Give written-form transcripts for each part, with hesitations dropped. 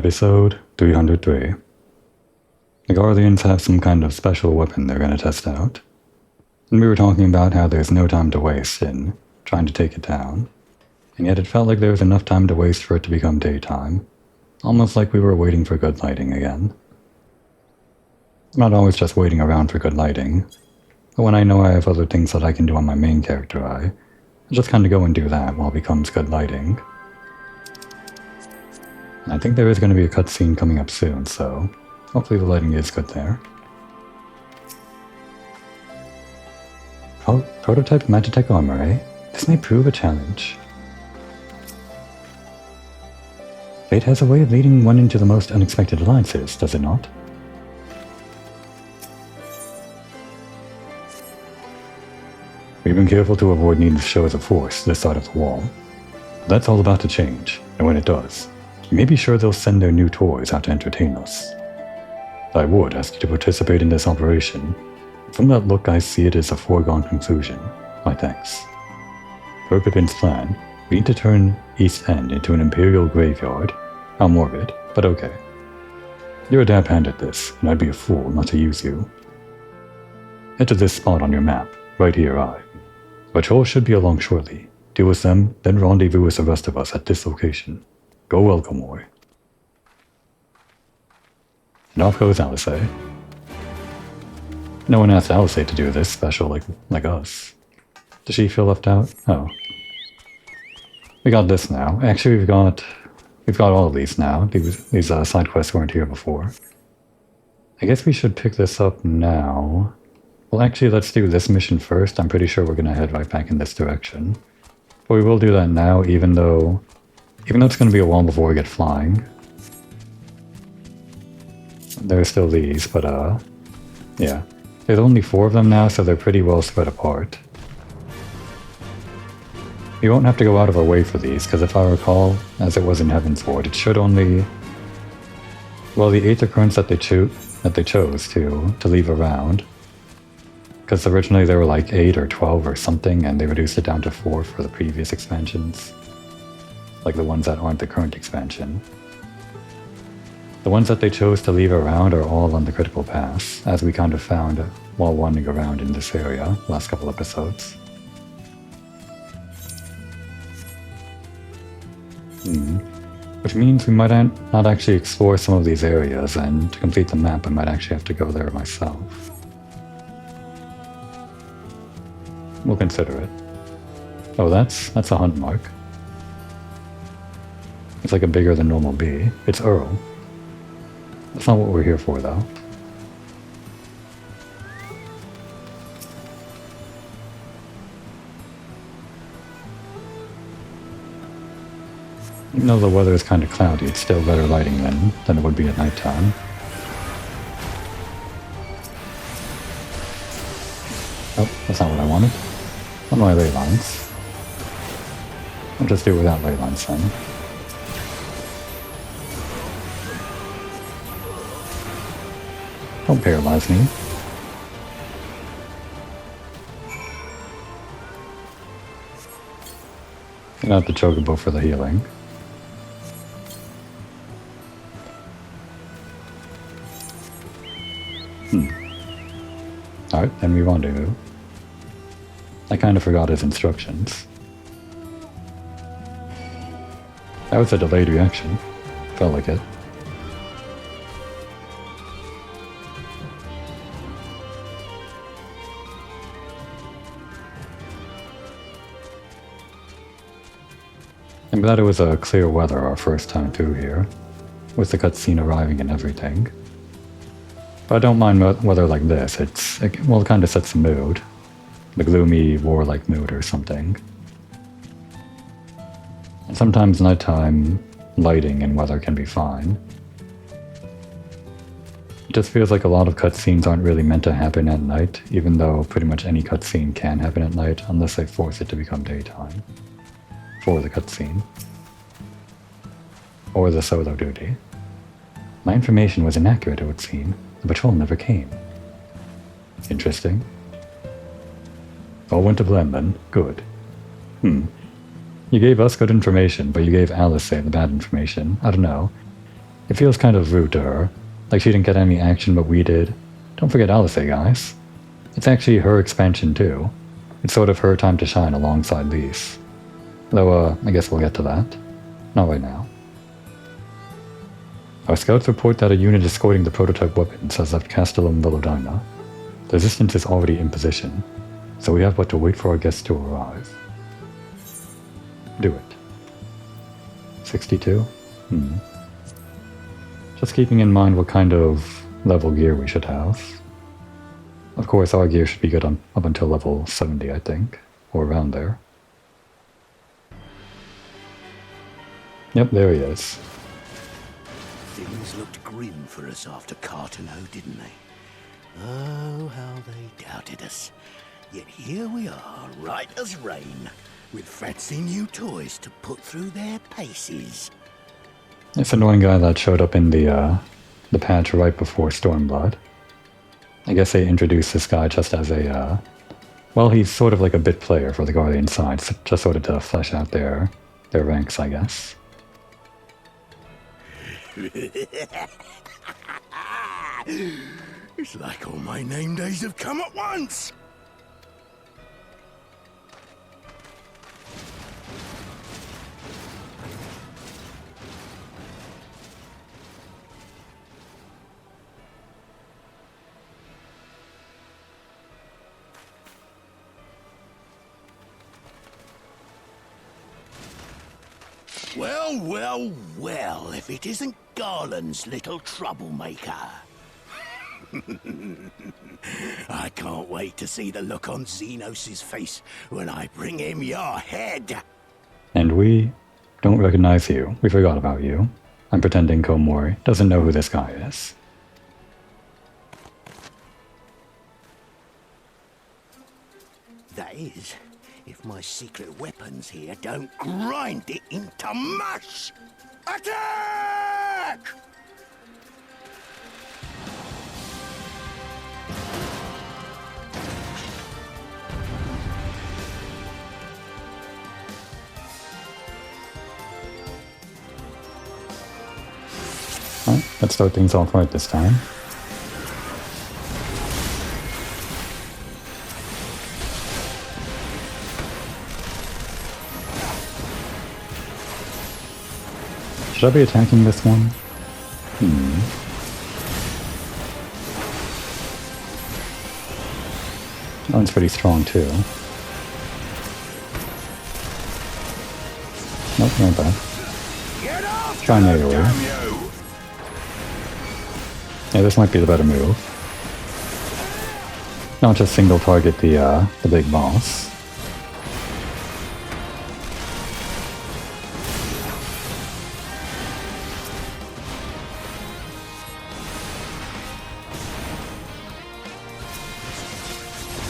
Episode 303. The Guardians have some kind of special weapon they're going to test out. And we were talking about how there's no time to waste in trying to take it down. And yet it felt like there was enough time to waste for it to become daytime. Almost like we were waiting for good lighting again. I'm not always just waiting around for good lighting. But when I know I have other things that I can do on my main character eye, I just kind of go and do that while it becomes good lighting. And I think there is going to be a cutscene coming up soon, so hopefully the lighting is good there. Oh, prototype Magitech armor, eh? This may prove a challenge. Fate has a way of leading one into the most unexpected alliances, does it not? We've been careful to avoid needless shows of force this side of the wall. But that's all about to change, and when it does, you may be sure they'll send their new toys out to entertain us. I would ask you to participate in this operation. From that look, I see it as a foregone conclusion. My thanks. Per Pippin's plan, we need to turn East End into an Imperial graveyard. How morbid, but okay. You're a dab hand at this, and I'd be a fool not to use you. Head to this spot on your map, right here, Patrol should be along shortly. Deal with them, then rendezvous with the rest of us at this location. Go well, Comoy. And off goes Alice. No one asked Alice to do this special like us. Does she feel left out? Oh. We got this now. Actually, we've got all of these now. These side quests weren't here before. I guess we should pick this up now. Well, actually, let's do this mission first. I'm pretty sure we're going to head right back in this direction. But we will do that now, even though it's going to be a while before we get flying. There's still these, but yeah. There's only 4 of them now, so they're pretty well spread apart. We won't have to go out of our way for these, because if I recall, as it was in Heaven's Ward, it should only... Well, the 8 occurrence that they chose to leave around, because originally there were like 8 or 12 or something, and they reduced it down to 4 for the previous expansions. Like the ones that aren't the current expansion. The ones that they chose to leave around are all on the critical pass, as we kind of found while wandering around in this area last couple episodes. Which means we might not actually explore some of these areas, and to complete the map I might actually have to go there myself. We'll consider it. Oh, that's a hunt mark. It's like a bigger than normal bee. It's Earl. That's not what we're here for, though. Even though the weather is kind of cloudy, it's still better lighting than it would be at nighttime. Oh, that's not what I wanted. On my ley lines. I'll just do it without ley lines then. Don't paralyze me. Get out the chocobo for the healing. Alright, then we rendezvous. I kind of forgot his instructions. That was a delayed reaction. Felt like it. I'm glad it was a clear weather our first time through here, with the cutscene arriving and everything. But I don't mind weather like this. It kind of sets the mood. The gloomy, warlike mood or something. And sometimes nighttime lighting and weather can be fine. It just feels like a lot of cutscenes aren't really meant to happen at night, even though pretty much any cutscene can happen at night unless they force it to become daytime. For the cutscene. Or the solo duty. My information was inaccurate, it would seem. The patrol never came. Interesting. All went to plan then. Good. You gave us good information, but you gave Alice the bad information. I don't know. It feels kind of rude to her, like she didn't get any action but we did. Don't forget Alice, guys. It's actually her expansion too. It's sort of her time to shine alongside these. Though, I guess we'll get to that. Not right now. Our scouts report that a unit escorting the prototype weapons has left Castellum Velodina. The resistance is already in position, so we have but to wait for our guests to arrive. Do it. 62? Just keeping in mind what kind of level gear we should have. Of course, our gear should be good up until level 70, I think, or around there. Yep, there he is. Things looked grim for us after Cartano, didn't they? Oh, how they doubted us. Yet here we are, right as rain, with fancy new toys to put through their paces. This annoying guy that showed up in the patch right before Stormblood. I guess they introduced this guy just as a, well, he's sort of like a bit player for the Guardian side, just sort of to flesh out their ranks, I guess. It's like all my name days have come at once! Well, well, well, if it isn't Garland's little troublemaker. I can't wait to see the look on Xenos' face when I bring him your head. And we don't recognize you. We forgot about you. I'm pretending Komori doesn't know who this guy is. That is, if my secret weapons here don't grind it into mush! Attack! Alright, let's start things off right this time. Should I be attacking this one? That one's pretty strong too. Nope, not bad. Try an AoE. Yeah, this might be the better move. Not just single target the big boss.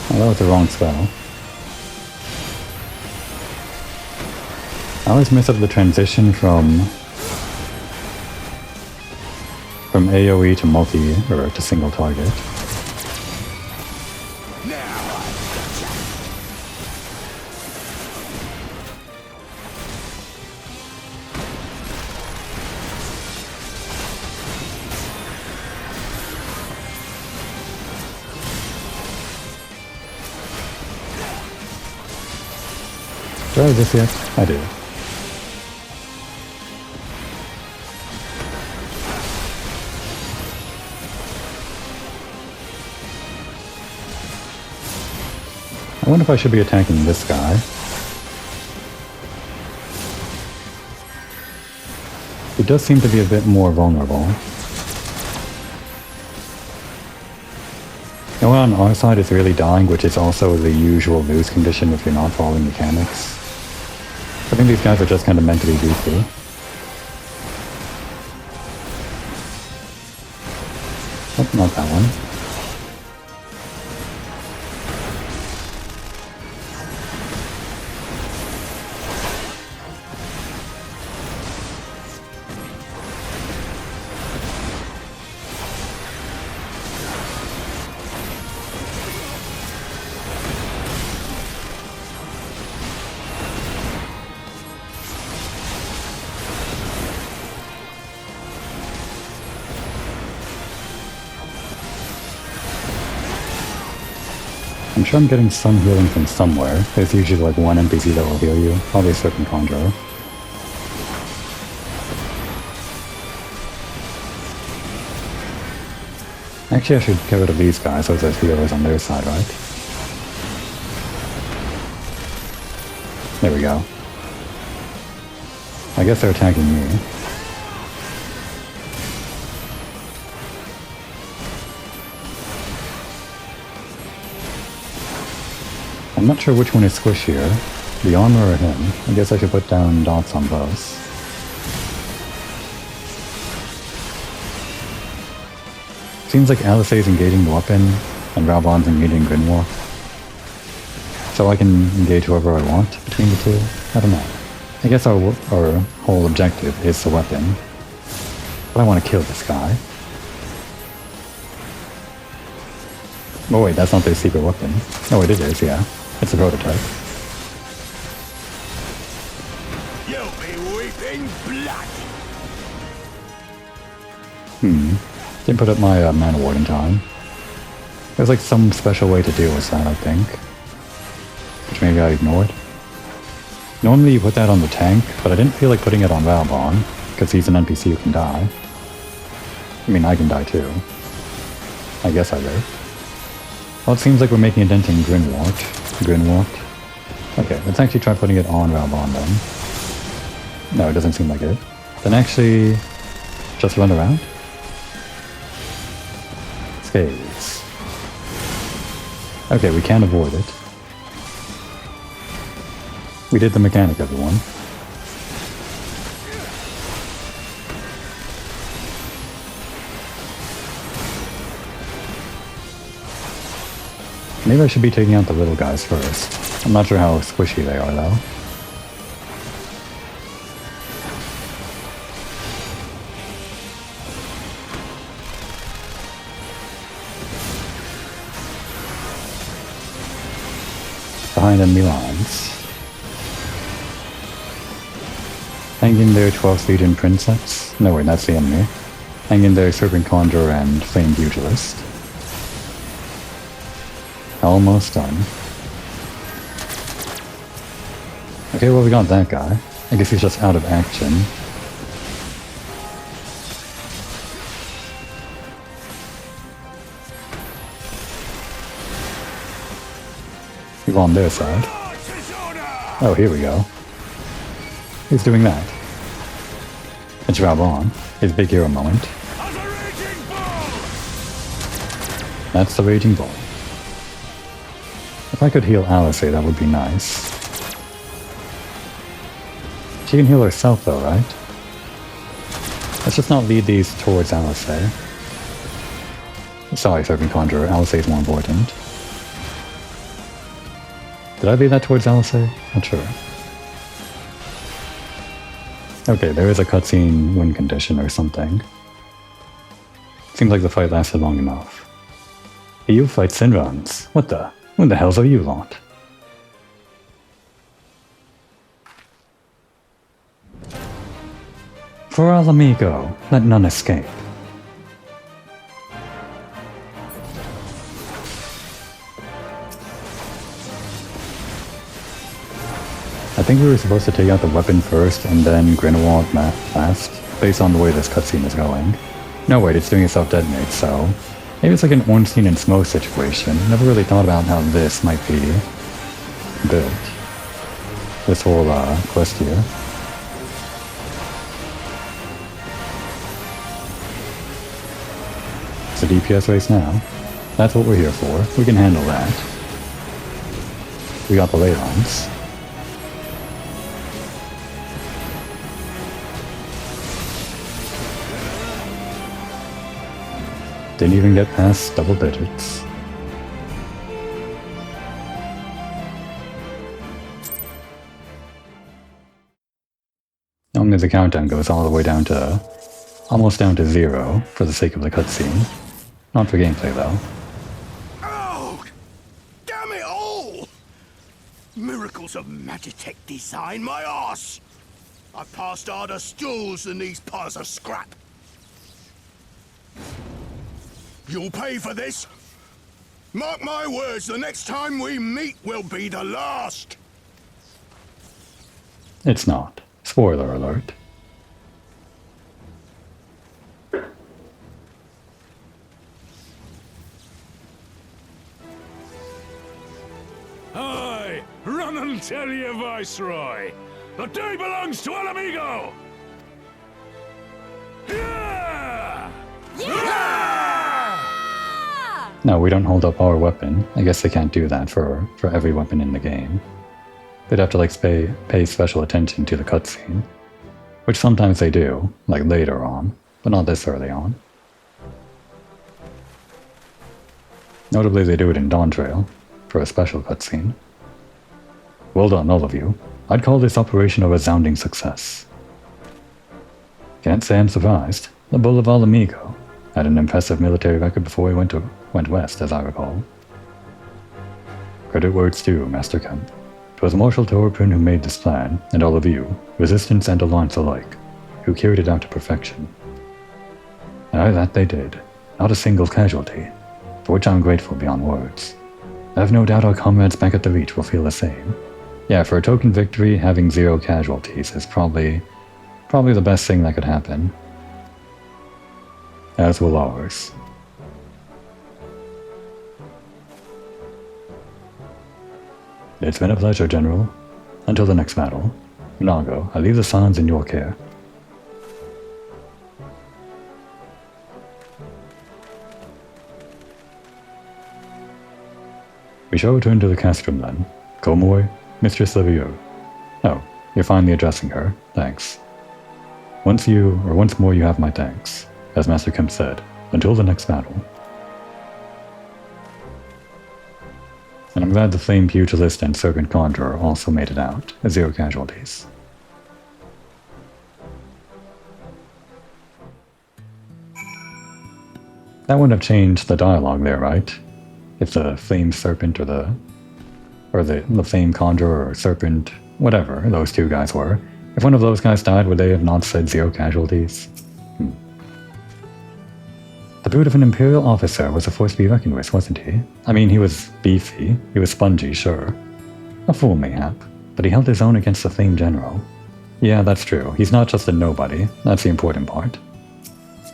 Oh, that was the wrong spell. I always mess up the transition from AoE to multi, or to single target. Do I have this yet? I do. I wonder if I should be attacking this guy. He does seem to be a bit more vulnerable. No one on our side is really dying, which is also the usual lose condition if you're not following mechanics. I think these guys are just kind of meant to be goofy. Oh, not that one. sure I'm getting some healing from somewhere. There's usually like one NPC that will heal you, probably a Serpent Conjurer. Actually, I should get rid of these guys so there's healers on their side, right? There we go. I guess they're attacking me. I'm not sure which one is squishier, the armor or him. I guess I should put down dots on both. Seems like Alisay's engaging the weapon, and Ralbon's engaging Grinwalk. So I can engage whoever I want between the two? I don't know. I guess our whole objective is the weapon. But I want to kill this guy. Oh wait, that's not their secret weapon. Oh wait, it is, yeah. It's a prototype. You'll be weeping blood! Didn't put up my mana ward in time. There's like some special way to deal with that, I think. Which maybe I ignored. Normally you put that on the tank, but I didn't feel like putting it on Ralbon, because he's an NPC who can die. I mean, I can die too. I guess I live. Well, it seems like we're making a dent in Grinwalk. Okay, let's actually try putting it on Ralbon then. No, it doesn't seem like it. Then actually, just run around. Scales. Okay, we can't avoid it. We did the mechanic, everyone. Maybe I should be taking out the little guys first. I'm not sure how squishy they are, though. Behind enemy lines. Hang in there, 12th Legion Princess. No, wait, that's the enemy. Hang in there, Serpent Conjurer and Flame Pugilist. Almost done. Okay, well we got that guy. I guess he's just out of action. He's on their side. Oh, here we go. Who's doing that? It's Ralbon. His big hero moment. That's the Raging Bull. If I could heal Alisay, that would be nice. She can heal herself though, right? Let's just not lead these towards Alisay. Sorry, Serpent Conjurer. Alisay is more important. Did I lead that towards Alisay? Not sure. Okay, there is a cutscene win condition or something. Seems like the fight lasted long enough. You fight Sinrans. What the? Who the hells are you lot? For al amigo, let none escape. I think we were supposed to take out the weapon first and then Grinwald last, based on the way this cutscene is going. No wait, it's doing a self-detonate, so maybe it's like an Ornstein and Smoke situation. Never really thought about how this might be built. This whole quest here. It's a DPS race now. That's what we're here for. We can handle that. We got the ley lines. Didn't even get past double digits. Only the countdown goes all the way down to... almost down to 0 for the sake of the cutscene. Not for gameplay though. Oh! Damn it all! Miracles of Magitech design, my arse! I passed harder stools than these piles of scrap. You'll pay for this. Mark my words, the next time we meet will be the last! It's not. Spoiler alert. Aye, run and tell your Viceroy. The day belongs to El Amigo! Yeah! No, we don't hold up our weapon. I guess they can't do that for every weapon in the game. They'd have to like pay special attention to the cutscene. Which sometimes they do, like later on, but not this early on. Notably they do it in Dawntrail, for a special cutscene. Well done, all of you. I'd call this operation a resounding success. Can't say I'm surprised. The Bull of Amigo had an impressive military record before he went west, as I recall. Credit where it's due, Master Kemp. It was Marshal Torpin who made this plan, and all of you, Resistance and Alliance alike, who carried it out to perfection. Aye, that they did. Not a single casualty, for which I'm grateful beyond words. I have no doubt our comrades back at the Reach will feel the same. Yeah, for a token victory, having 0 casualties is probably the best thing that could happen. As will ours. It's been a pleasure, General. Until the next battle. Nago, I leave the Sans in your care. We shall return to the castrum then. Comoy, Mistress Levieux. Oh, you're finally addressing her. Thanks. Once more you have my thanks. As Master Kemp said, until the next battle. And I'm glad the Flame Pugilist and Serpent Conjurer also made it out, 0 casualties. That wouldn't have changed the dialogue there, right? If the Flame Serpent or the Flame Conjurer or Serpent, whatever those 2 guys were, if one of those guys died, would they have not said 0 casualties? The brute of an Imperial officer was a force to be reckoned with, wasn't he? I mean, he was beefy, he was spongy, sure. A fool mayhap, but he held his own against the Flame General. Yeah, that's true. He's not just a nobody, that's the important part.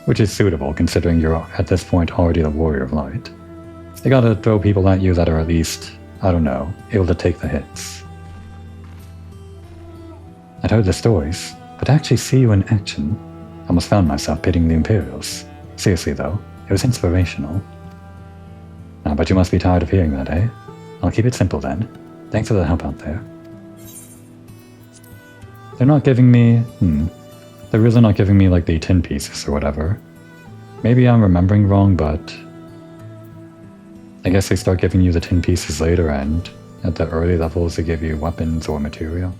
Which is suitable, considering you're at this point already the Warrior of Light. They gotta throw people at you that are at least, I don't know, able to take the hits. I'd heard the stories, but to actually see you in action, I almost found myself pitting the Imperials. Seriously though, it was inspirational. Ah, but you must be tired of hearing that, eh? I'll keep it simple then. Thanks for the help out there. They're not giving me... They're really not giving me like the 10 pieces or whatever. Maybe I'm remembering wrong, but... I guess they start giving you the 10 pieces later, and at the early levels they give you weapons or material.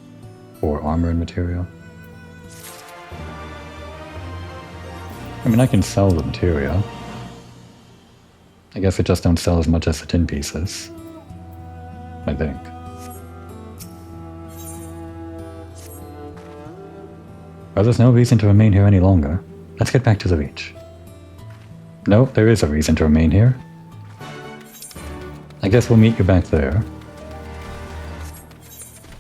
Or armor and material. I mean, I can sell the material. I guess it just don't sell as much as the 10 pieces. I think. Well, there's no reason to remain here any longer. Let's get back to the Reach. No, there is a reason to remain here. I guess we'll meet you back there.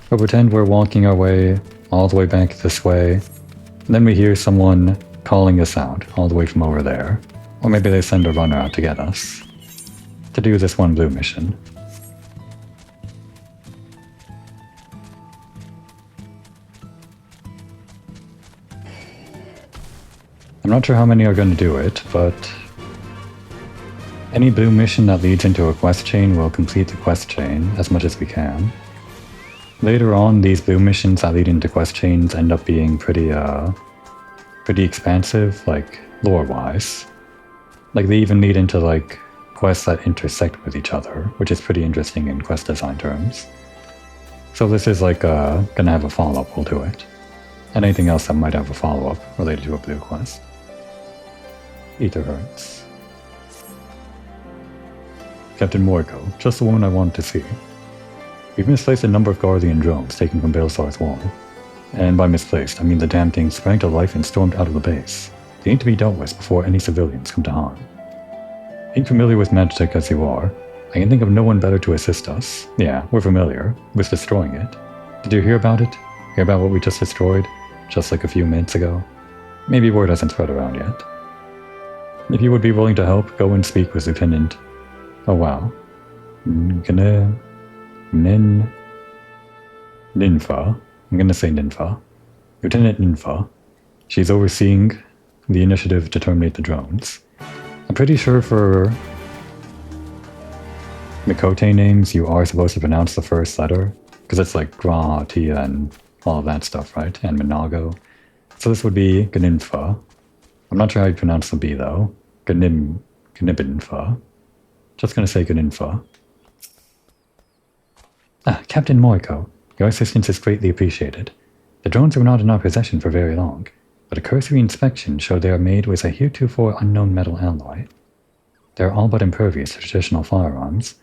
We'll pretend we're walking our way all the way back this way. And then we hear someone calling us out all the way from over there. Or maybe they send a runner out to get us. To do this one blue mission. I'm not sure how many are going to do it, but any blue mission that leads into a quest chain will complete the quest chain as much as we can. Later on, these blue missions that lead into quest chains end up being pretty expansive, like, lore-wise. Like, they even lead into, like, quests that intersect with each other, which is pretty interesting in quest design terms. So this is, like, gonna have a follow-up to it. And anything else that might have a follow-up related to a blue quest. Ether hurts. Captain Moriko, just the woman I wanted to see. We've misplaced a number of Guardian drones taken from Baelsar's wall. And by misplaced, I mean the damn thing sprang to life and stormed out of the base. They need to be dealt with before any civilians come to harm. Being familiar with Magitech as you are, I can think of no one better to assist us. Yeah, we're familiar with destroying it. Did you hear about it? Hear about what we just destroyed? Just like a few minutes ago? Maybe word hasn't spread around yet. If you would be willing to help, go and speak with Lieutenant... Oh wow. Ninfa? I'm gonna say Ninfa. Lieutenant Ninfa. She's overseeing the initiative to terminate the drones. I'm pretty sure for Mikote names, you are supposed to pronounce the first letter, because it's like Gra, Tia, and all of that stuff, right? And Minago. So this would be Gninfa. I'm not sure how you pronounce the B though. Gnibinfa. Just gonna say Gninfa. Ah, Captain Moriko, your assistance is greatly appreciated. The drones were not in our possession for very long, but a cursory inspection showed they are made with a heretofore unknown metal alloy. They are all but impervious to traditional firearms,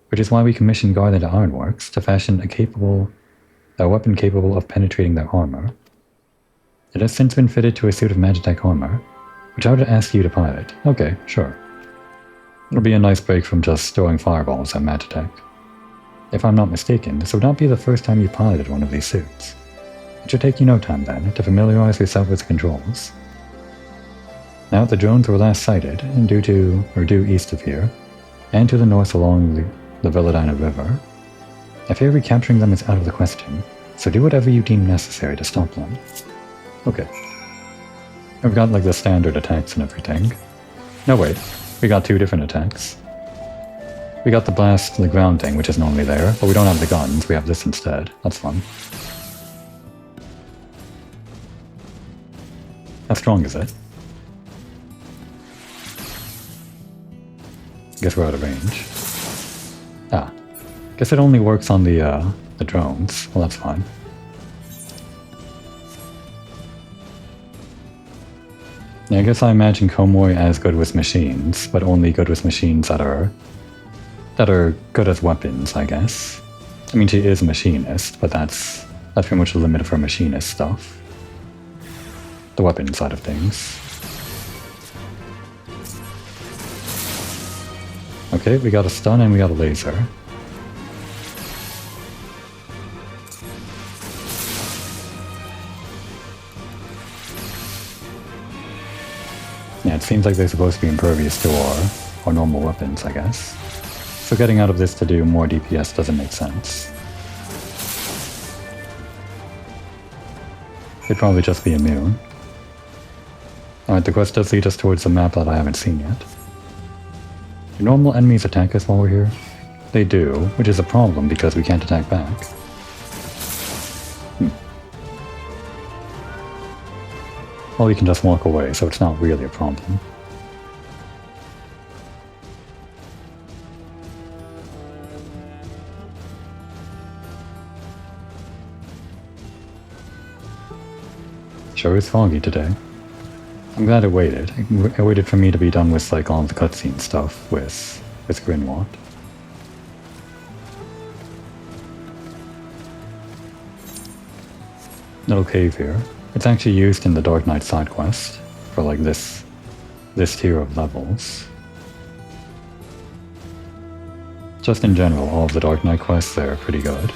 which is why we commissioned Garland Ironworks to fashion a weapon capable of penetrating their armor. It has since been fitted to a suit of Magitech armor, which I would ask you to pilot. Okay, sure. It'll be a nice break from just throwing fireballs at Magitech. If I'm not mistaken, this would not be the first time you piloted one of these suits. It should take you no time then to familiarize yourself with the controls. Now the drones were last sighted due east of here, and to the north along the Villadina River. I fear recapturing them is out of the question, so do whatever you deem necessary to stop them. Okay. We've got like the standard attacks and everything. No wait, we got two different attacks. We got the blast, the ground thing, which is normally there, but we don't have the guns, we have this instead. That's fun. How strong is it? Guess we're out of range. Ah. Guess it only works on the drones. Well, that's fine. Yeah, I guess I imagine Komoi as good with machines, but only good with machines that are good as weapons, I guess. I mean, she is a machinist, but that's pretty much the limit of her machinist stuff. The weapon side of things. Okay, we got a stun and we got a laser. Yeah, it seems like they're supposed to be impervious to our normal weapons, I guess. So getting out of this to do more DPS doesn't make sense. They'd probably just be immune. Alright, the quest does lead us towards the map that I haven't seen yet. Do normal enemies attack us while we're here? They do, which is a problem because we can't attack back. Well, we can just walk away, so it's not really a problem. Sure is foggy today. I'm glad it waited. It waited for me to be done with like all the cutscene stuff with Grinwald. Little cave here. It's actually used in the Dark Knight side quest for like this tier of levels. Just in general, all of the Dark Knight quests, they're pretty good.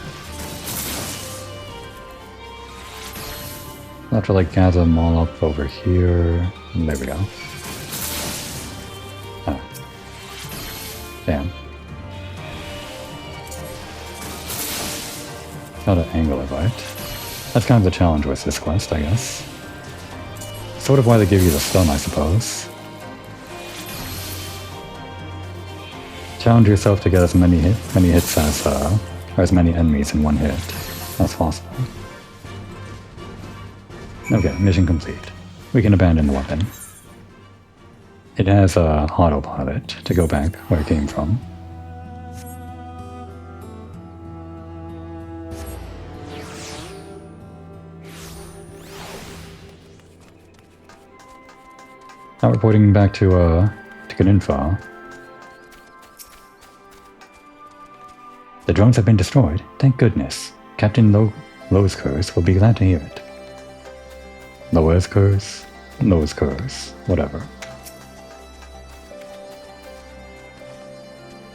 I'll have to like gather them all up over here. And there we go. Ah. Damn. Gotta angle it right. That's kind of the challenge with this quest, I guess. Sort of why they give you the stun, I suppose. Challenge yourself to get as many hits as, or as many enemies in one hit as possible. Okay, mission complete. We can abandon the weapon. It has a autopilot to go back where it came from. Now reporting back to Gninfa. The drones have been destroyed. Thank goodness. Captain Lowe's curse will be glad to hear it. Lowe's curse? Lowe's curse. Whatever.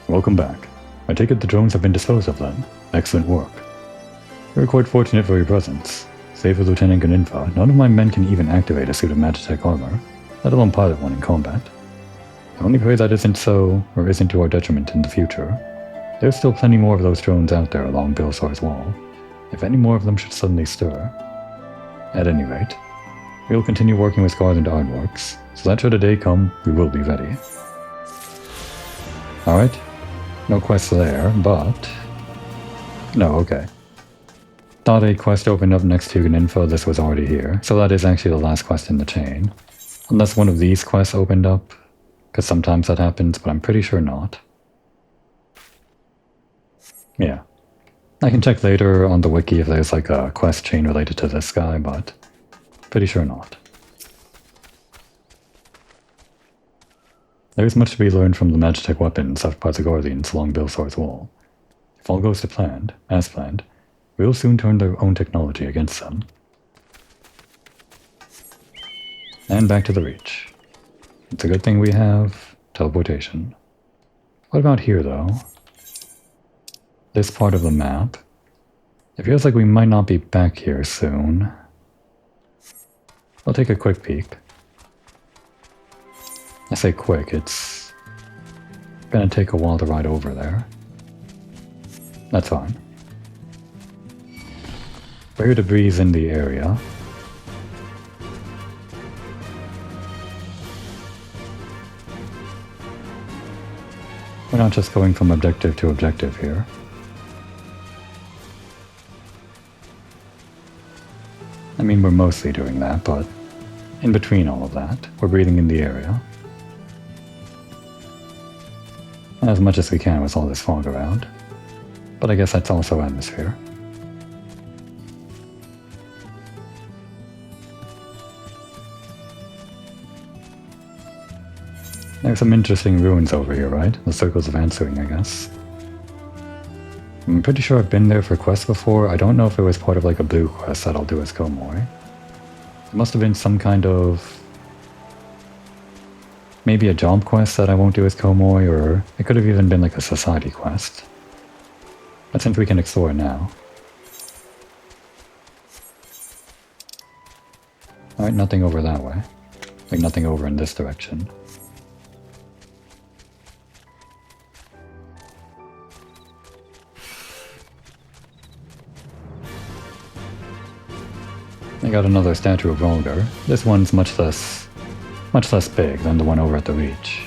Welcome back. I take it the drones have been disposed of then. Excellent work. You're quite fortunate for your presence. Save for Lieutenant Ganinfa, none of my men can even activate a suit of Magitech armor, let alone pilot one in combat. I only pray that isn't to our detriment in the future. There's still plenty more of those drones out there along Bilsor's wall, if any more of them should suddenly stir. At any rate, we'll continue working with Garland Ironworks, so that should a day come, we will be ready. Alright, no quest there, but... No, okay. Thought a quest opened up next to Ganinfa, this was already here, so that is actually the last quest in the chain. Unless one of these quests opened up, because sometimes that happens, but I'm pretty sure not. Yeah. I can check later on the wiki if there's like a quest chain related to this guy, but pretty sure not. There is much to be learned from the Magitech weapons left by the Guardians along Bilsor's wall. If all goes to as planned, we will soon turn their own technology against them. And back to the Reach. It's a good thing we have teleportation. What about here, though? This part of the map. It feels like we might not be back here soon. I'll take a quick peek. I say quick, it's gonna take a while to ride over there. That's fine. Rare debris is in the area. We're not just going from objective to objective here. I mean, we're mostly doing that, but in between all of that, we're breathing in the area. As much as we can with all this fog around. But I guess that's also atmosphere. There's some interesting ruins over here, right? The circles of answering, I guess. I'm pretty sure I've been there for quests before. I don't know if it was part of like a blue quest that I'll do as Komoy. It must have been some kind of... maybe a job quest that I won't do as Komoy, or it could have even been like a society quest. But since we can explore now. Alright, nothing over that way. Like nothing over in this direction. I got another statue of Rolgar. This one's much less big than the one over at the Reach.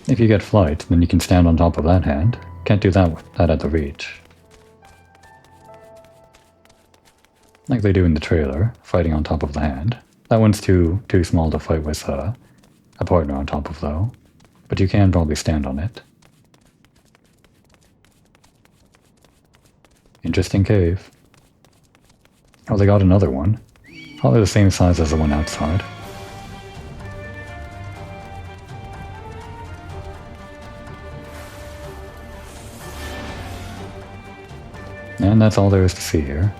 If you get flight, then you can stand on top of that hand. Can't do that at the Reach. Like they do in the trailer, fighting on top of the hand. That one's too small to fight with a partner on top of though. But you can probably stand on it. Interesting cave. Oh, they got another one. Probably the same size as the one outside. And that's all there is to see here.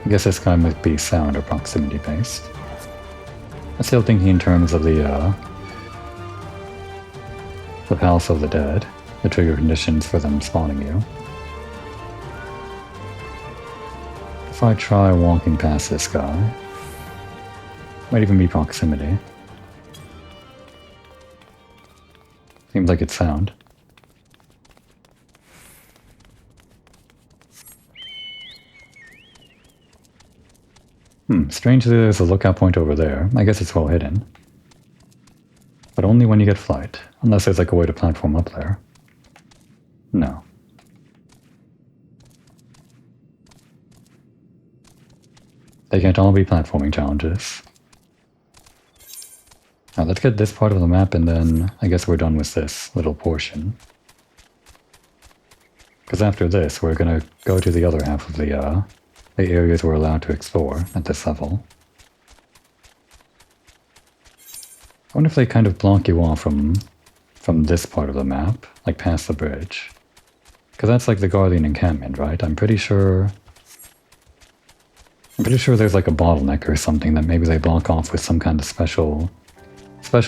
I guess this guy might be sound or proximity based. I'm still thinking in terms of the Palace of the Dead, the trigger conditions for them spawning you. If I try walking past this guy, might even be proximity. Seems like it's sound. Strangely there's a lookout point over there. I guess it's well hidden. But only when you get flight. Unless there's like a way to platform up there. No. They can't all be platforming challenges. Now let's get this part of the map and then I guess we're done with this little portion. Because after this we're gonna go to the other half of the areas we're allowed to explore at this level. I wonder if they kind of block you off from this part of the map, like past the bridge. Because that's like the Guardian encampment, right? I'm pretty sure there's like a bottleneck or something that maybe they block off with some kind of special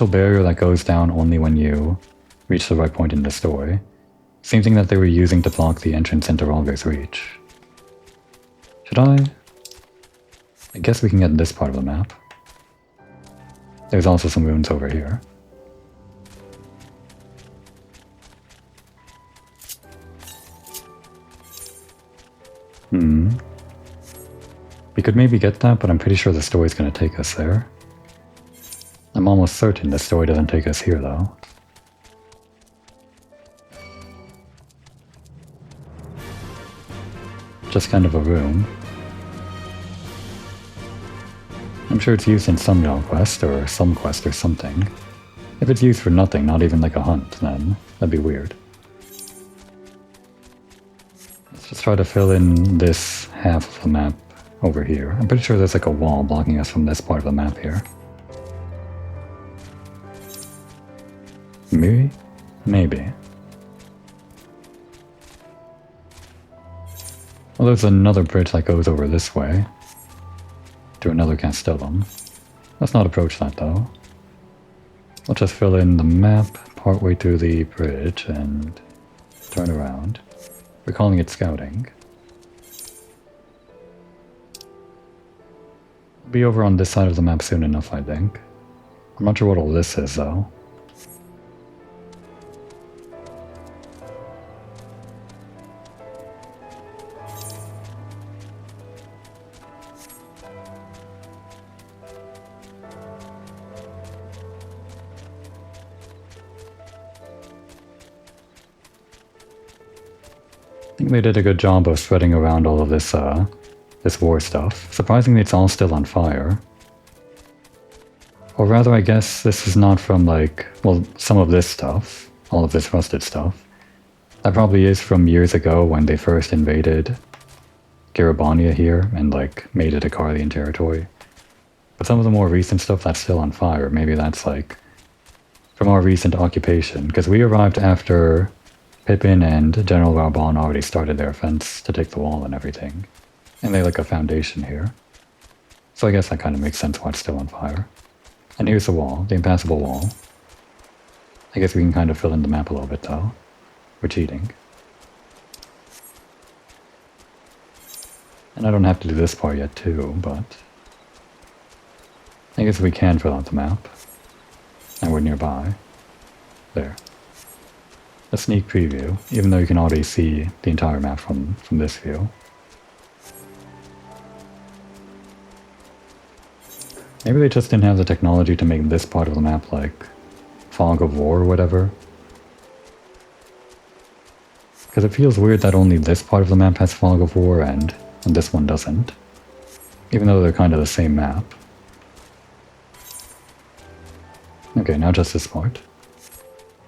barrier that goes down only when you reach the right point in the story. Same thing that they were using to block the entrance into Rogger's Reach. Should I? I guess we can get this part of the map. There's also some runes over here. We could maybe get that, but I'm pretty sure the story's gonna take us there. I'm almost certain the story doesn't take us here, though. Just kind of a room. I'm sure it's used in some quest or some quest or something. If it's used for nothing, not even like a hunt, then that'd be weird. Let's just try to fill in this half of the map over here. I'm pretty sure there's like a wall blocking us from this part of the map here. Maybe? Maybe. Well, there's another bridge that goes over this way. To another castellum. Let's not approach that though. Let's just fill in the map partway through the bridge and turn around. We're calling it scouting. We'll be over on this side of the map soon enough, I think. I'm not sure what all this is though. I think they did a good job of spreading around all of this, this war stuff. Surprisingly, it's all still on fire. Or rather, I guess this is not from, like, well, some of this stuff, all of this rusted stuff. That probably is from years ago when they first invaded Garabania here and, like, made it a Carlian territory. But some of the more recent stuff that's still on fire, maybe that's, like, from our recent occupation. Because we arrived after Pippin and General Raubon already started their offense to take the wall and everything. And they like a foundation here. So I guess that kind of makes sense why it's still on fire. And here's the wall, the impassable wall. I guess we can kind of fill in the map a little bit though. We're cheating. And I don't have to do this part yet too, but I guess we can fill out the map. And we're nearby. There. A sneak preview, even though you can already see the entire map from this view. Maybe they just didn't have the technology to make this part of the map like Fog of War or whatever. Because it feels weird that only this part of the map has Fog of War and this one doesn't. Even though they're kind of the same map. Okay, now just this part.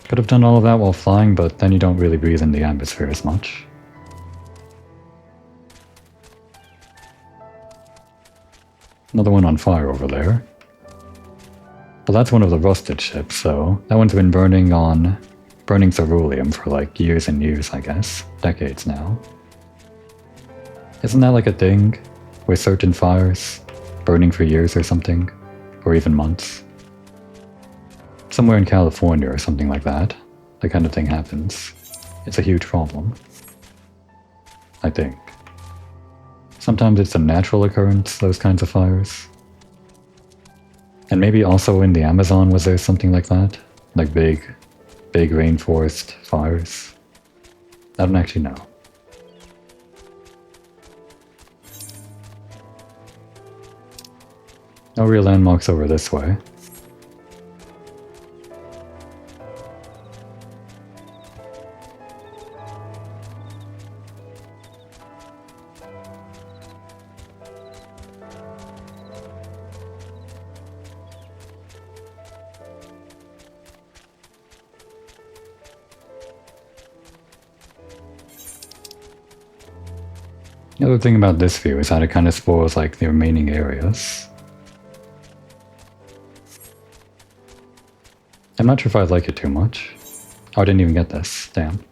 Could have done all of that while flying, but then you don't really breathe in the atmosphere as much. Another one on fire over there. But that's one of the rusted ships, so that one's been burning ceruleum for like years and years, I guess. Decades now. Isn't that like a thing? Where certain fires burning for years or something? Or even months? Somewhere in California or something like that, that kind of thing happens. It's a huge problem. I think. Sometimes it's a natural occurrence, those kinds of fires. And maybe also in the Amazon was there something like that? Like big rainforest fires? I don't actually know. No real landmarks over this way. The other thing about this view is that it kind of spoils like the remaining areas. I'm not sure if I like it too much. Oh, I didn't even get this. Damn.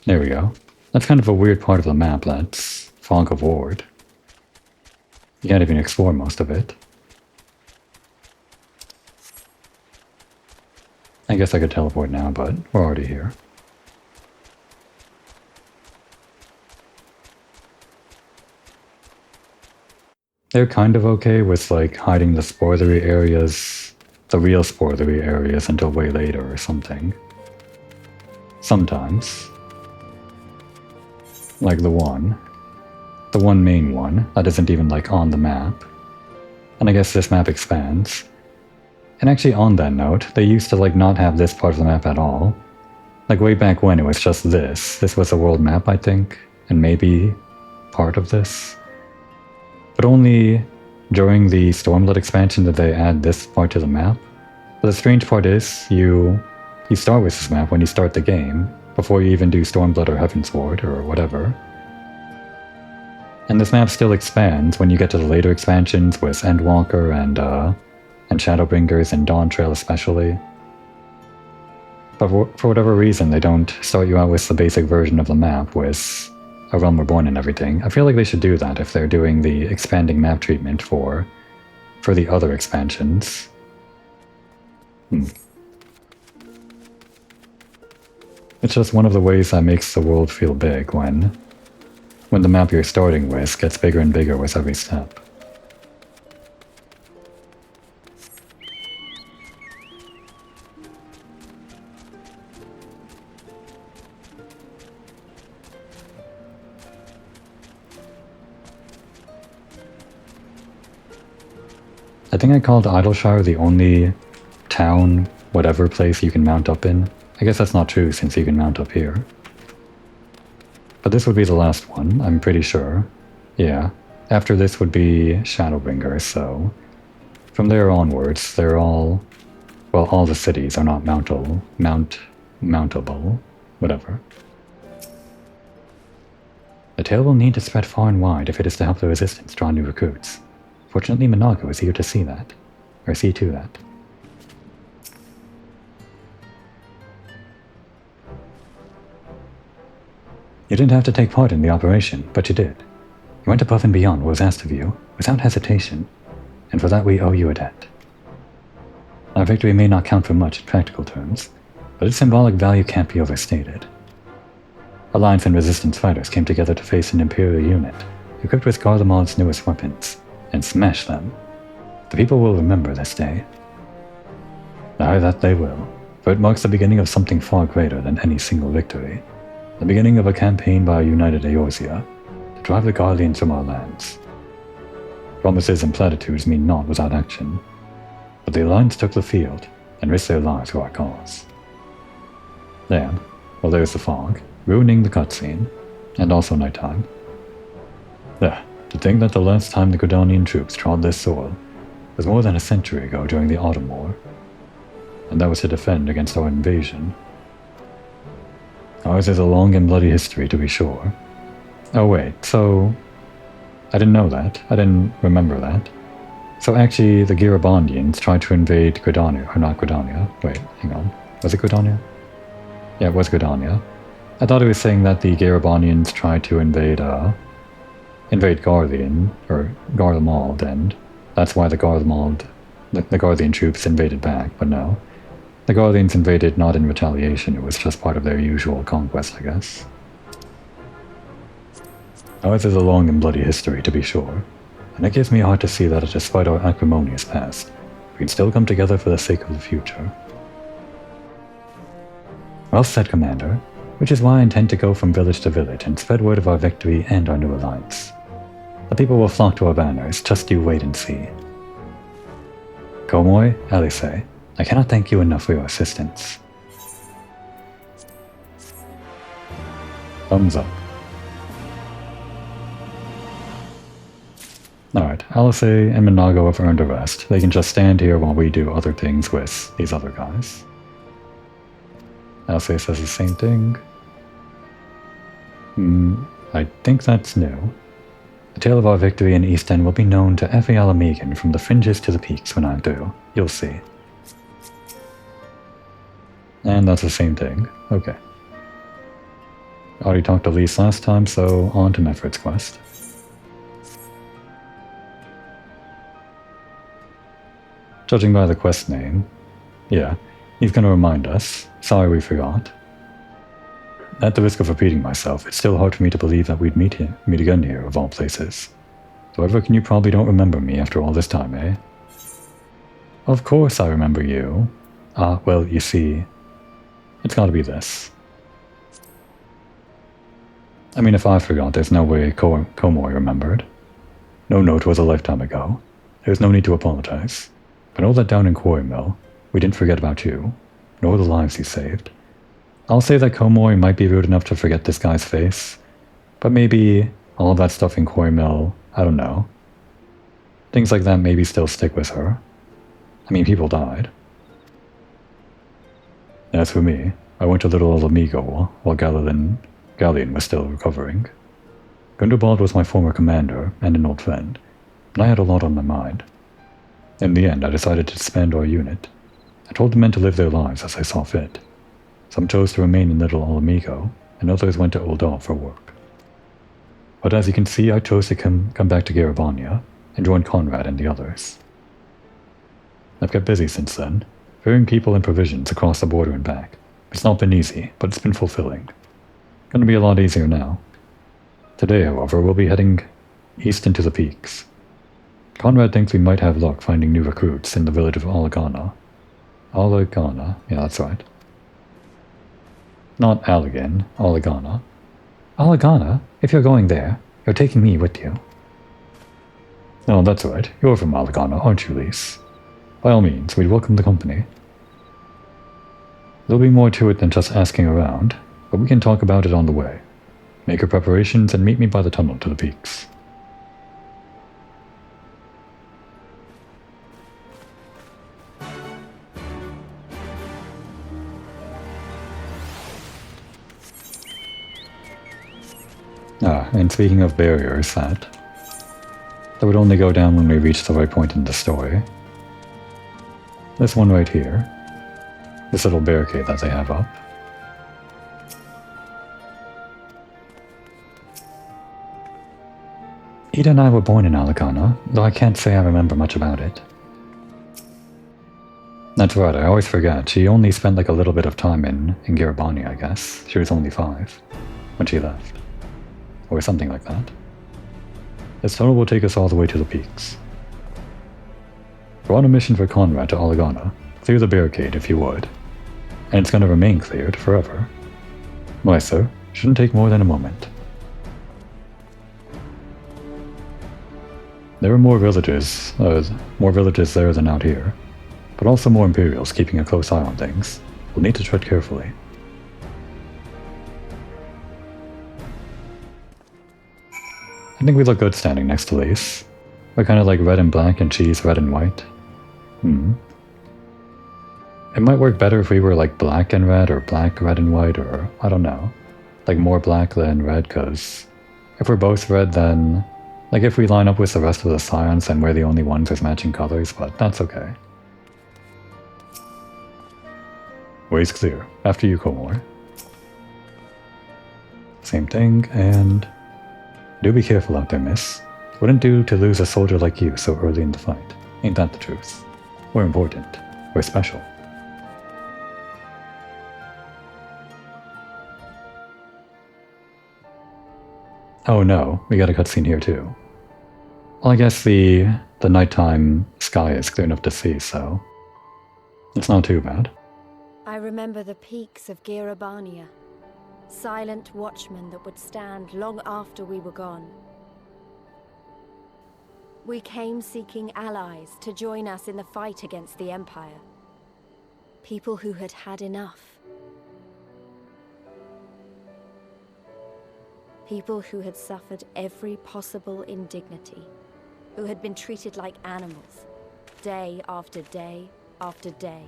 There we go. That's kind of a weird part of the map, that's Fog of War. You You can't even explore most of it. I guess I could teleport now, but we're already here. They're kind of okay with, like, hiding the spoilery areas, the real spoilery areas, until way later or something. Sometimes. Like the one main one, that isn't even, like, on the map. And I guess this map expands. And actually, on that note, they used to, like, not have this part of the map at all. Like, way back when, it was just this. This was a world map, I think, and maybe part of this. But only during the Stormblood expansion did they add this part to the map. But the strange part is, you start with this map when you start the game, before you even do Stormblood or Heavensward or whatever. And this map still expands when you get to the later expansions with Endwalker and Shadowbringers and Dawn Trail especially. But for whatever reason, they don't start you out with the basic version of the map with A Realm Reborn and everything. I feel like they should do that if they're doing the expanding map treatment for the other expansions. It's just one of the ways that makes the world feel big when the map you're starting with gets bigger and bigger with every step. I think I called Idleshire the only town, whatever place you can mount up in. I guess that's not true since you can mount up here. But this would be the last one, I'm pretty sure. Yeah. After this would be Shadowbringer, so from there onwards, they're all... well, all the cities are not mountable. Whatever. The tale will need to spread far and wide if it is to help the Resistance draw new recruits. Fortunately, Minago is here to see that. Or see to that. You didn't have to take part in the operation, but you did. You went above and beyond what was asked of you, without hesitation, and for that we owe you a debt. Our victory may not count for much in practical terms, but its symbolic value can't be overstated. Alliance and Resistance fighters came together to face an Imperial unit, equipped with Garlemald's newest weapons, and smash them. The people will remember this day. Aye, that they will, for it marks the beginning of something far greater than any single victory. The beginning of a campaign by a united Eorzea to drive the Garleans from our lands. Promises and platitudes mean naught without action, but the Alliance took the field and risked their lives for our cause. Then, well, there's the fog, ruining the cutscene, and also nighttime. There. To think that the last time the Gridanian troops trod this soil was more than a century ago during the Autumn War, and that was to defend against our invasion. Ours is a long and bloody history, to be sure. Oh wait, so... I didn't know that. I didn't remember that. So actually, the Girabondians tried to invade Gridania, or not Gridania. Wait, hang on. Was it Gridania? Yeah, it was Gridania. I thought it was saying that the Girabondians tried to invade Garlean, or Garlemald, and that's why the Garlean troops invaded back, but no. The Garleans invaded not in retaliation, it was just part of their usual conquest, I guess. Ours is a long and bloody history, to be sure, and it gives me heart to see that despite our acrimonious past, we can still come together for the sake of the future. Well said, Commander, which is why I intend to go from village to village and spread word of our victory and our new alliance. The people will flock to our banners, just you wait and see. Komoy, Alice, I cannot thank you enough for your assistance. Thumbs up. Alright, Alice and Minago have earned a rest. They can just stand here while we do other things with these other guys. Alice says the same thing. I think that's new. The tale of our victory in East End will be known to every Alamegan from the fringes to the peaks when I do. You'll see. And that's the same thing. Okay. Already talked to Lise last time, so on to Mephrod's quest. Judging by the quest name. Yeah, he's gonna remind us. Sorry we forgot. At the risk of repeating myself, it's still hard for me to believe that we'd meet again here, of all places. So I reckon you probably don't remember me after all this time, eh? Of course I remember you. Well, you see, it's gotta be this. I mean, if I forgot, there's no way Komoy remembered. No note was a lifetime ago. There's no need to apologize. But know that down in Quarry Mill, we didn't forget about you, nor the lives you saved. I'll say that Komoy might be rude enough to forget this guy's face, but maybe all of that stuff in Quarry Mill, I don't know. Things like that maybe still stick with her. I mean, people died. As for me, I went to Little Old Amigo while Galleon was still recovering. Gundobald was my former commander and an old friend, and I had a lot on my mind. In the end, I decided to disband our unit. I told the men to live their lives as they saw fit. Some chose to remain in Little Old Amigo, and others went to Uldal for work. But as you can see, I chose to come back to Garabania and join Conrad and the others. I've kept busy since then, ferrying people and provisions across the border and back. It's not been easy, but it's been fulfilling. Gonna be a lot easier now. Today, however, we'll be heading east into the peaks. Conrad thinks we might have luck finding new recruits in the village of Alagana. Alagana, yeah, that's right. Not Allegan, Alagana. Alagana? If you're going there, you're taking me with you. Oh, that's right. You're from Alagana, aren't you, Lise? By all means, we'd welcome the company. There'll be more to it than just asking around, but we can talk about it on the way. Make your preparations and meet me by the tunnel to the peaks. And speaking of barriers, that would only go down when we reach the right point in the story. This one right here. This little barricade that they have up. Ida and I were born in Alagana, though I can't say I remember much about it. That's right, I always forget. She only spent like a little bit of time in Garabani, I guess. She was only 5 when she left. Or something like that. This tunnel will take us all the way to the peaks. We're on a mission for Conrad to Alagana. Clear the barricade if you would. And it's gonna remain cleared forever. Why, sir? Shouldn't take more than a moment. There are more villages there than out here, but also more Imperials keeping a close eye on things. We'll need to tread carefully. I think we look good standing next to Lise. We're kind of like red and black and she's red and white. It might work better if we were like black and red or black, red and white, or I don't know. Like more black than red, cause if we're both red then... Like if we line up with the rest of the Scions then we're the only ones with matching colors, but that's okay. Way's clear. After you, Komor. Same thing, and... Do be careful out there, miss. Wouldn't do to lose a soldier like you so early in the fight. Ain't that the truth? We're important. We're special. Oh no, we got a cutscene here too. Well, I guess the nighttime sky is clear enough to see, so... It's not too bad. I remember the peaks of Garabania. Silent watchmen that would stand long after we were gone. We came seeking allies to join us in the fight against the Empire. People who had had enough. People who had suffered every possible indignity. Who had been treated like animals, day after day after day.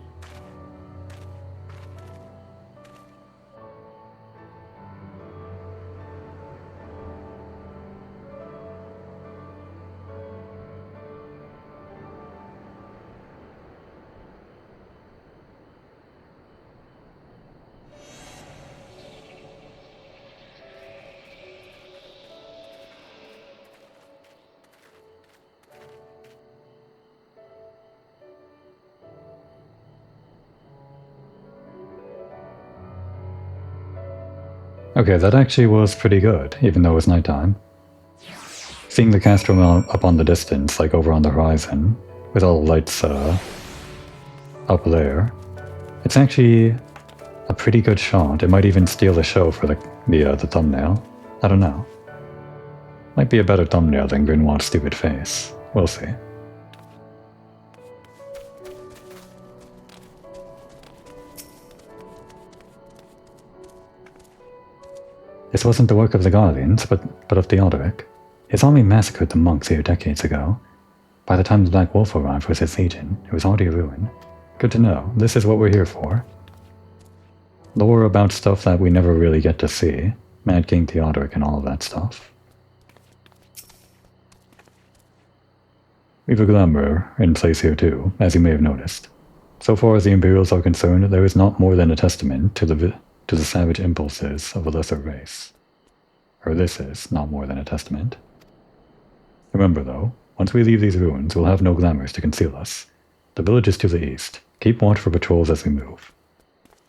Okay, that actually was pretty good, even though it was nighttime. Seeing the castrum up on the distance, like over on the horizon, with all the lights up there, it's actually a pretty good shot. It might even steal the show for the thumbnail. I don't know. Might be a better thumbnail than Grinwald's stupid face. We'll see. This wasn't the work of the Guardians, but of Theodoric. His army massacred the monks here decades ago. By the time the Black Wolf arrived with his legion, it was already a ruin. Good to know. This is what we're here for. Lore about stuff that we never really get to see. Mad King Theodoric and all of that stuff. We have a glamour in place here too, as you may have noticed. So far as the Imperials are concerned, there is not more than a testament to the savage impulses of a lesser race. Or this is not more than a testament. Remember though, once we leave these ruins, we'll have no glamours to conceal us. The village is to the east. Keep watch for patrols as we move.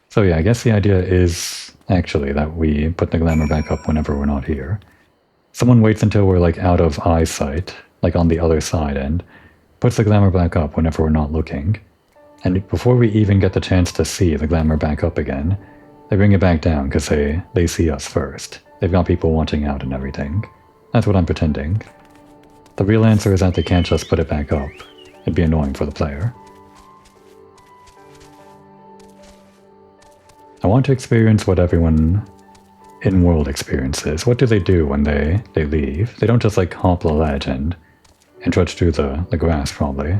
So yeah, I guess the idea is actually that we put the glamour back up whenever we're not here. Someone waits until we're like out of eyesight, like on the other side, and puts the glamour back up whenever we're not looking. And before we even get the chance to see the glamour back up again, they bring it back down because they see us first. They've got people watching out and everything. That's what I'm pretending. The real answer is that they can't just put it back up. It'd be annoying for the player. I want to experience what everyone in-world experiences. What do they do when they leave? They don't just like hop the ledge and trudge through the grass, probably.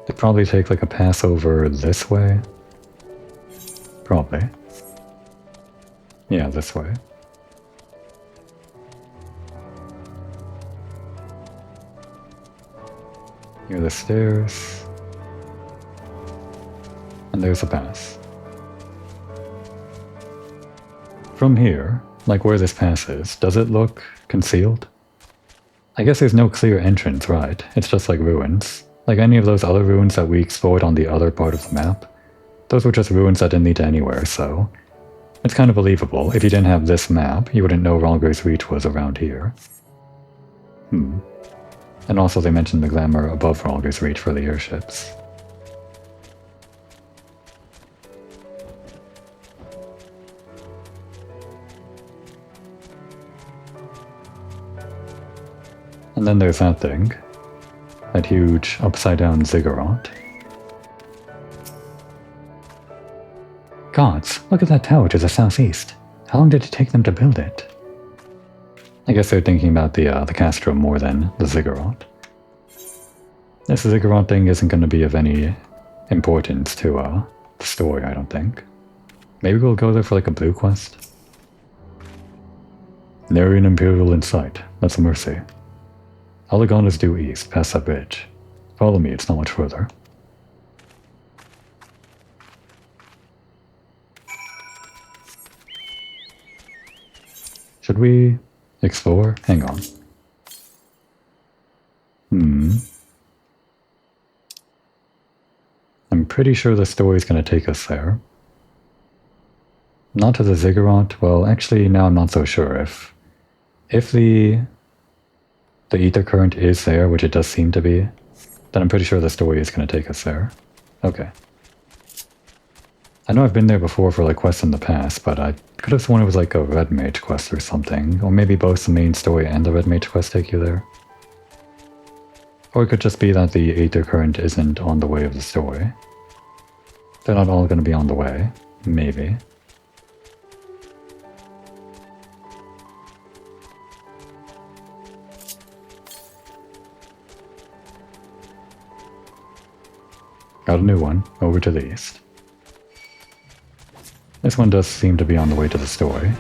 They probably take like a pass over this way. Probably. Yeah, this way. Here are the stairs. And there's a pass. From here, like where this pass is, does it look concealed? I guess there's no clear entrance, right? It's just like ruins. Like any of those other ruins that we explored on the other part of the map. Those were just ruins that didn't lead to anywhere, so it's kind of believable. If you didn't have this map, you wouldn't know Ralger's Reach was around here. And also they mentioned the glamour above Ralger's Reach for the airships. And then there's that thing. That huge upside-down ziggurat. Gods, look at that tower to the southeast. How long did it take them to build it? I guess they're thinking about the castrum more than the ziggurat. This ziggurat thing isn't going to be of any importance to the story, I don't think. Maybe we'll go there for like a blue quest. Nary an Imperial in sight. That's a mercy. Alagon is due east, past that bridge. Follow me, it's not much further. Should we explore? Hang on. I'm pretty sure the story's gonna take us there. Not to the ziggurat. Well, actually, now I'm not so sure. If the ether current is there, which it does seem to be, then I'm pretty sure the story is gonna take us there. Okay. I know I've been there before for like quests in the past, but I could have sworn it was like a Red Mage quest or something. Or maybe both the main story and the Red Mage quest take you there. Or it could just be that the ether current isn't on the way of the story. They're not all going to be on the way. Maybe. Got a new one, over to the east. This one does seem to be on the way to the story.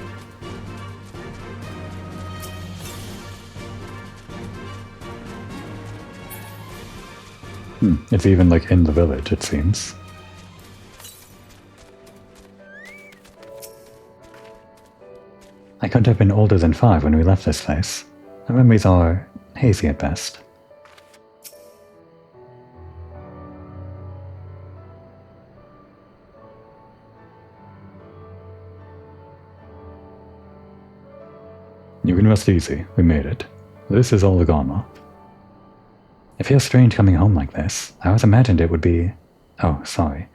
It's even like in the village, it seems. I couldn't have been older than 5 when we left this place. My memories are hazy at best. can rest easy. We made it. This is all the Gamma. It feels strange coming home like this. I always imagined it would be... Oh, sorry.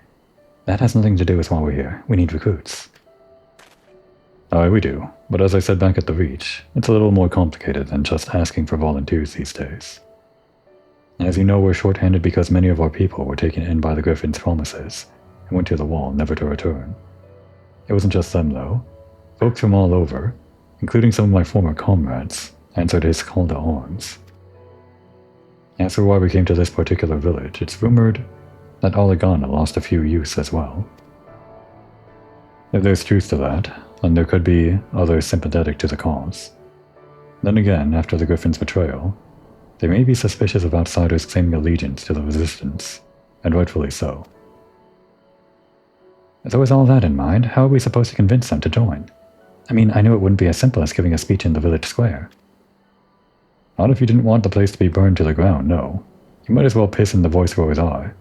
That has nothing to do with why we're here. We need recruits. Aye, we do. But as I said back at the Reach, it's a little more complicated than just asking for volunteers these days. As you know, we're short-handed because many of our people were taken in by the Griffin's promises and went to the wall never to return. It wasn't just them, though. Folks from all over, including some of my former comrades, answered his call to arms. As for why we came to this particular village, it's rumored that Oligana lost a few youths as well. If there's truth to that, then there could be others sympathetic to the cause. Then again, after the Griffin's betrayal, they may be suspicious of outsiders claiming allegiance to the Resistance, and rightfully so. So with all that in mind, how are we supposed to convince them to join? I mean, I knew it wouldn't be as simple as giving a speech in the village square. Not if you didn't want the place to be burned to the ground, no. You might as well piss in the voiceover's eye.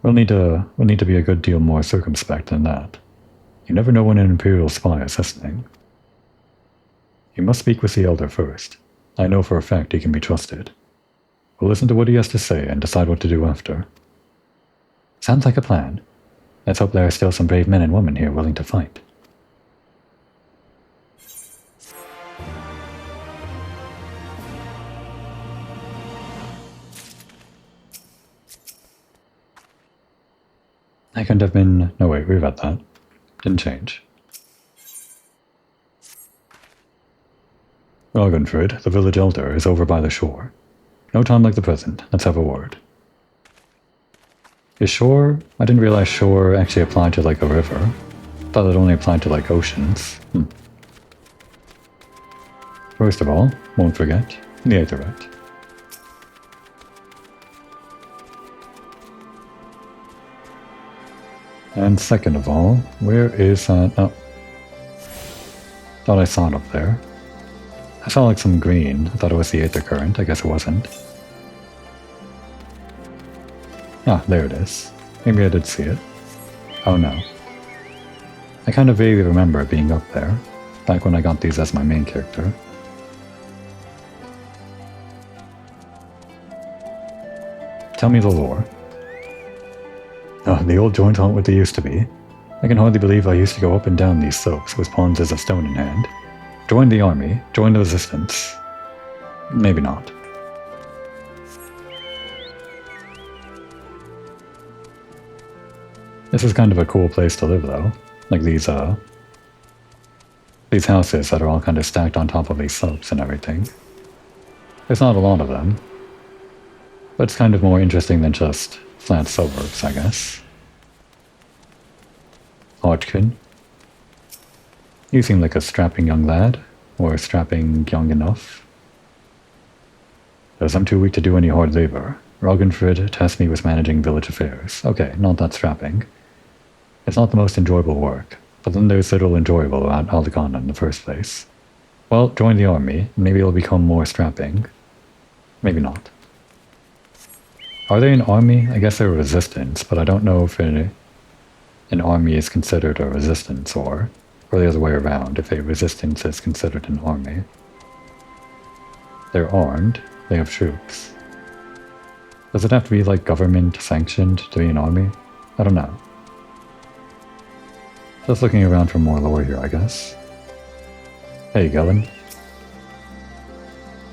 We'll need to be a good deal more circumspect than that. You never know when an Imperial spy is listening. You must speak with the Elder first. I know for a fact he can be trusted. We'll listen to what he has to say and decide what to do after. Sounds like a plan. Let's hope there are still some brave men and women here willing to fight. I couldn't have been... No, wait, we read that. Didn't change. Ragnfrid, the village elder, is over by the shore. No time like the present. Let's have a word. Is shore? I didn't realize shore actually applied to like a river. Thought it only applied to like oceans. First of all, won't forget, the Aetherite. And second of all, where is that? Oh. Thought I saw it up there. I saw like some green. I thought it was the Aether Current. I guess it wasn't. Ah, there it is. Maybe I did see it. Oh no. I kind of vaguely remember it being up there, back when I got these as my main character. Tell me the lore. Oh, the old joints aren't what they used to be. I can hardly believe I used to go up and down these slopes with pawns of stone in hand. Join the army, join the resistance. Maybe not. This is kind of a cool place to live though. Like these houses that are all kind of stacked on top of these slopes and everything. There's not a lot of them. But it's kind of more interesting than just flat suburbs, I guess. Archkin. You seem like a strapping young lad, or strapping young enough. As I'm too weak to do any hard labor, Ragnfrid tasked me with managing village affairs. Okay, not that strapping. It's not the most enjoyable work, but then there's little enjoyable about Aldegana in the first place. Well, join the army, maybe it'll become more strapping. Maybe not. Are they an army? I guess they're a resistance, but I don't know if an army is considered a resistance or the other way around, if a resistance is considered an army. They're armed, they have troops. Does it have to be like government sanctioned to be an army? I don't know. Just looking around for more lore here, I guess. Hey, Gellin.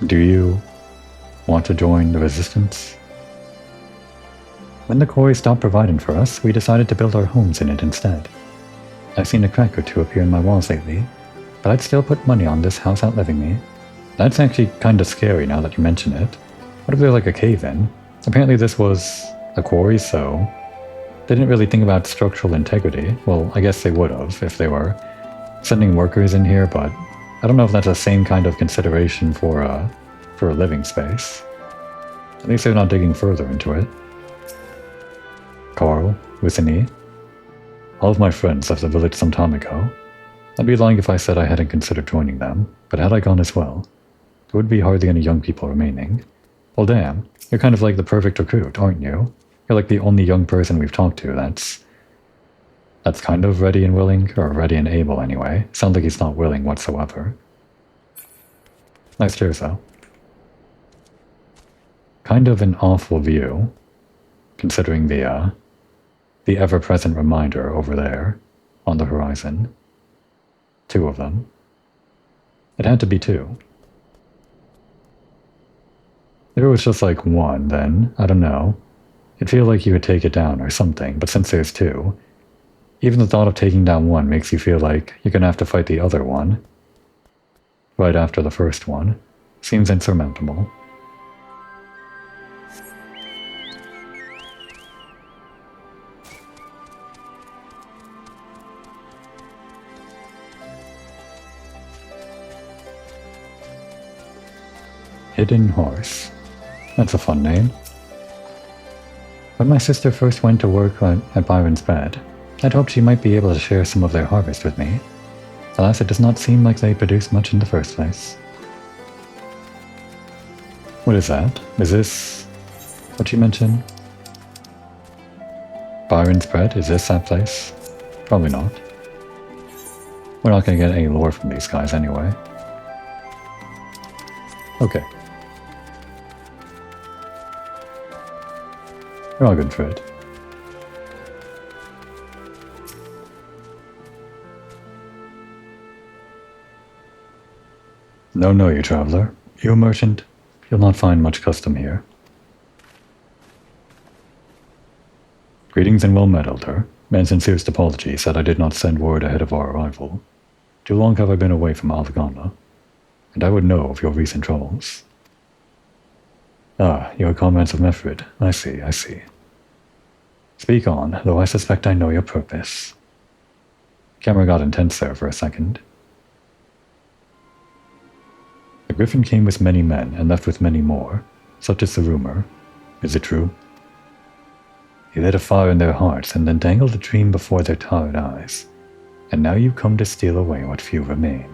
Do you want to join the resistance? When the quarry stopped providing for us, we decided to build our homes in it instead. I've seen a crack or two appear in my walls lately, but I'd still put money on this house outliving me. That's actually kinda scary now that you mention it. What if there's like a cave-in? Apparently this was a quarry, so they didn't really think about structural integrity. Well, I guess they would have if they were sending workers in here, but I don't know if that's the same kind of consideration for a living space. At least they're not digging further into it. Carl, with an E. All of my friends left the village some time ago. I'd be lying if I said I hadn't considered joining them, but had I gone as well, there would be hardly any young people remaining. Well damn, you're kind of like the perfect recruit, aren't you? You're like the only young person we've talked to that's kind of ready and willing, or ready and able anyway. Sounds like he's not willing whatsoever. Nice chairs though. Kind of an awful view, considering the ever-present reminder over there on the horizon. 2 of them. It had to be 2. If it was just like 1, then, I don't know. It'd feel like you could take it down or something, but since there's 2, even the thought of taking down 1 makes you feel like you're gonna have to fight the other one right after the first one. Seems insurmountable. Hidden Horse. That's a fun name. When my sister first went to work at Byron's bed, I'd hoped she might be able to share some of their harvest with me. Alas, it does not seem like they produced much in the first place. What is that? Is this what you mentioned? Byron's bread? Is this that place? Probably not. We're not going to get any lore from these guys anyway. Okay. We're all good for it. No, you traveler. You a merchant? You'll not find much custom here. Greetings and well met, Elder. My sincerest apologies that I did not send word ahead of our arrival. Too long have I been away from Alagana, and I would know of your recent troubles. Ah, your comments of Mefrid. I see. Speak on, though I suspect I know your purpose. Camera got intense there for a second. The Griffin came with many men and left with many more, such is the rumor. Is it true? He lit a fire in their hearts and then dangled a dream before their tired eyes, and now you come to steal away what few remain.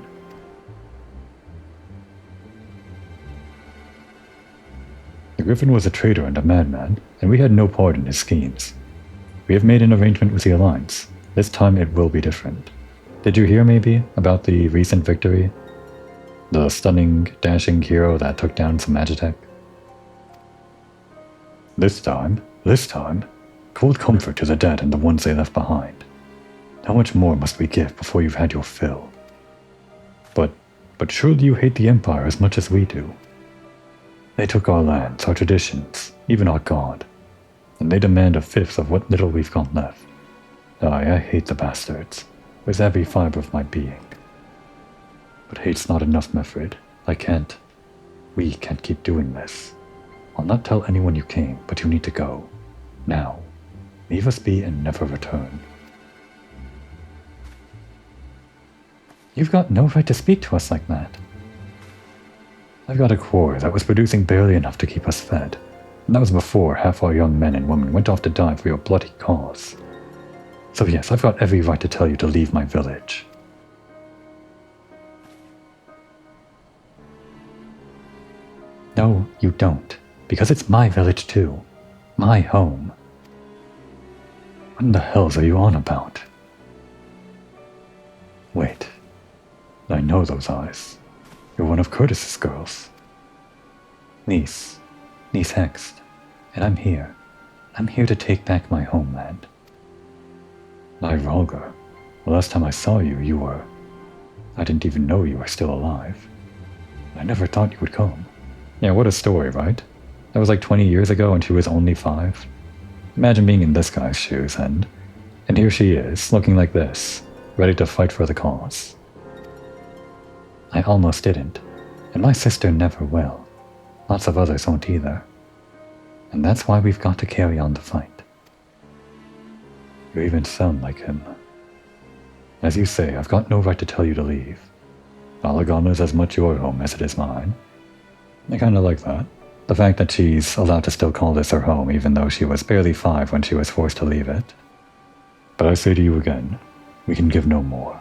The Griffin was a traitor and a madman, and we had no part in his schemes. We have made an arrangement with the Alliance. This time it will be different. Did you hear, maybe, about the recent victory? The stunning, dashing hero that took down some Magitech? This time, cold comfort to the dead and the ones they left behind. How much more must we give before you've had your fill? But surely you hate the Empire as much as we do. They took our lands, our traditions, even our god, and they demand 1/5 of what little we've got left. I hate the bastards, with every fiber of my being. But hate's not enough, Mefrid. We can't keep doing this. I'll not tell anyone you came, but you need to go. Now. Leave us be and never return. You've got no right to speak to us like that. I've got a quarry that was producing barely enough to keep us fed, and that was before half our young men and women went off to die for your bloody cause. So yes, I've got every right to tell you to leave my village. No, you don't, because it's my village too. My home. What in the hells are you on about? Wait. I know those eyes. You're one of Curtis's girls. Niece Hext. And I'm here. I'm here to take back my homeland. Rolgar. The last time I saw you, you were... I didn't even know you were still alive. I never thought you would come. Yeah, what a story, right? That was like 20 years ago and she was only 5. Imagine being in this guy's shoes and here she is, looking like this, ready to fight for the cause. I almost didn't, and my sister never will. Lots of others won't either. And that's why we've got to carry on the fight. You even sound like him. As you say, I've got no right to tell you to leave. Alagana's as much your home as it is mine. I kinda like that. The fact that she's allowed to still call this her home even though she was barely 5 when she was forced to leave it. But I say to you again, we can give no more.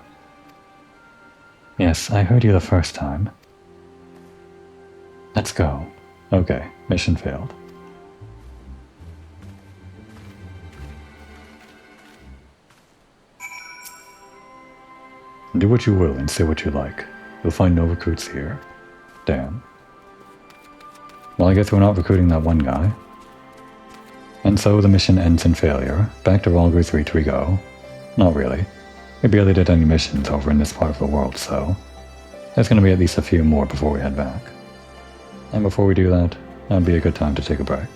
Yes, I heard you the first time. Let's go. Okay, mission failed. Do what you will and say what you like. You'll find no recruits here. Damn. Well, I guess we're not recruiting that one guy. And so the mission ends in failure. Back to Valkyrie 3 we go. Not really. We barely did any missions over in this part of the world, so there's going to be at least a few more before we head back. And before we do that, that'd be a good time to take a break.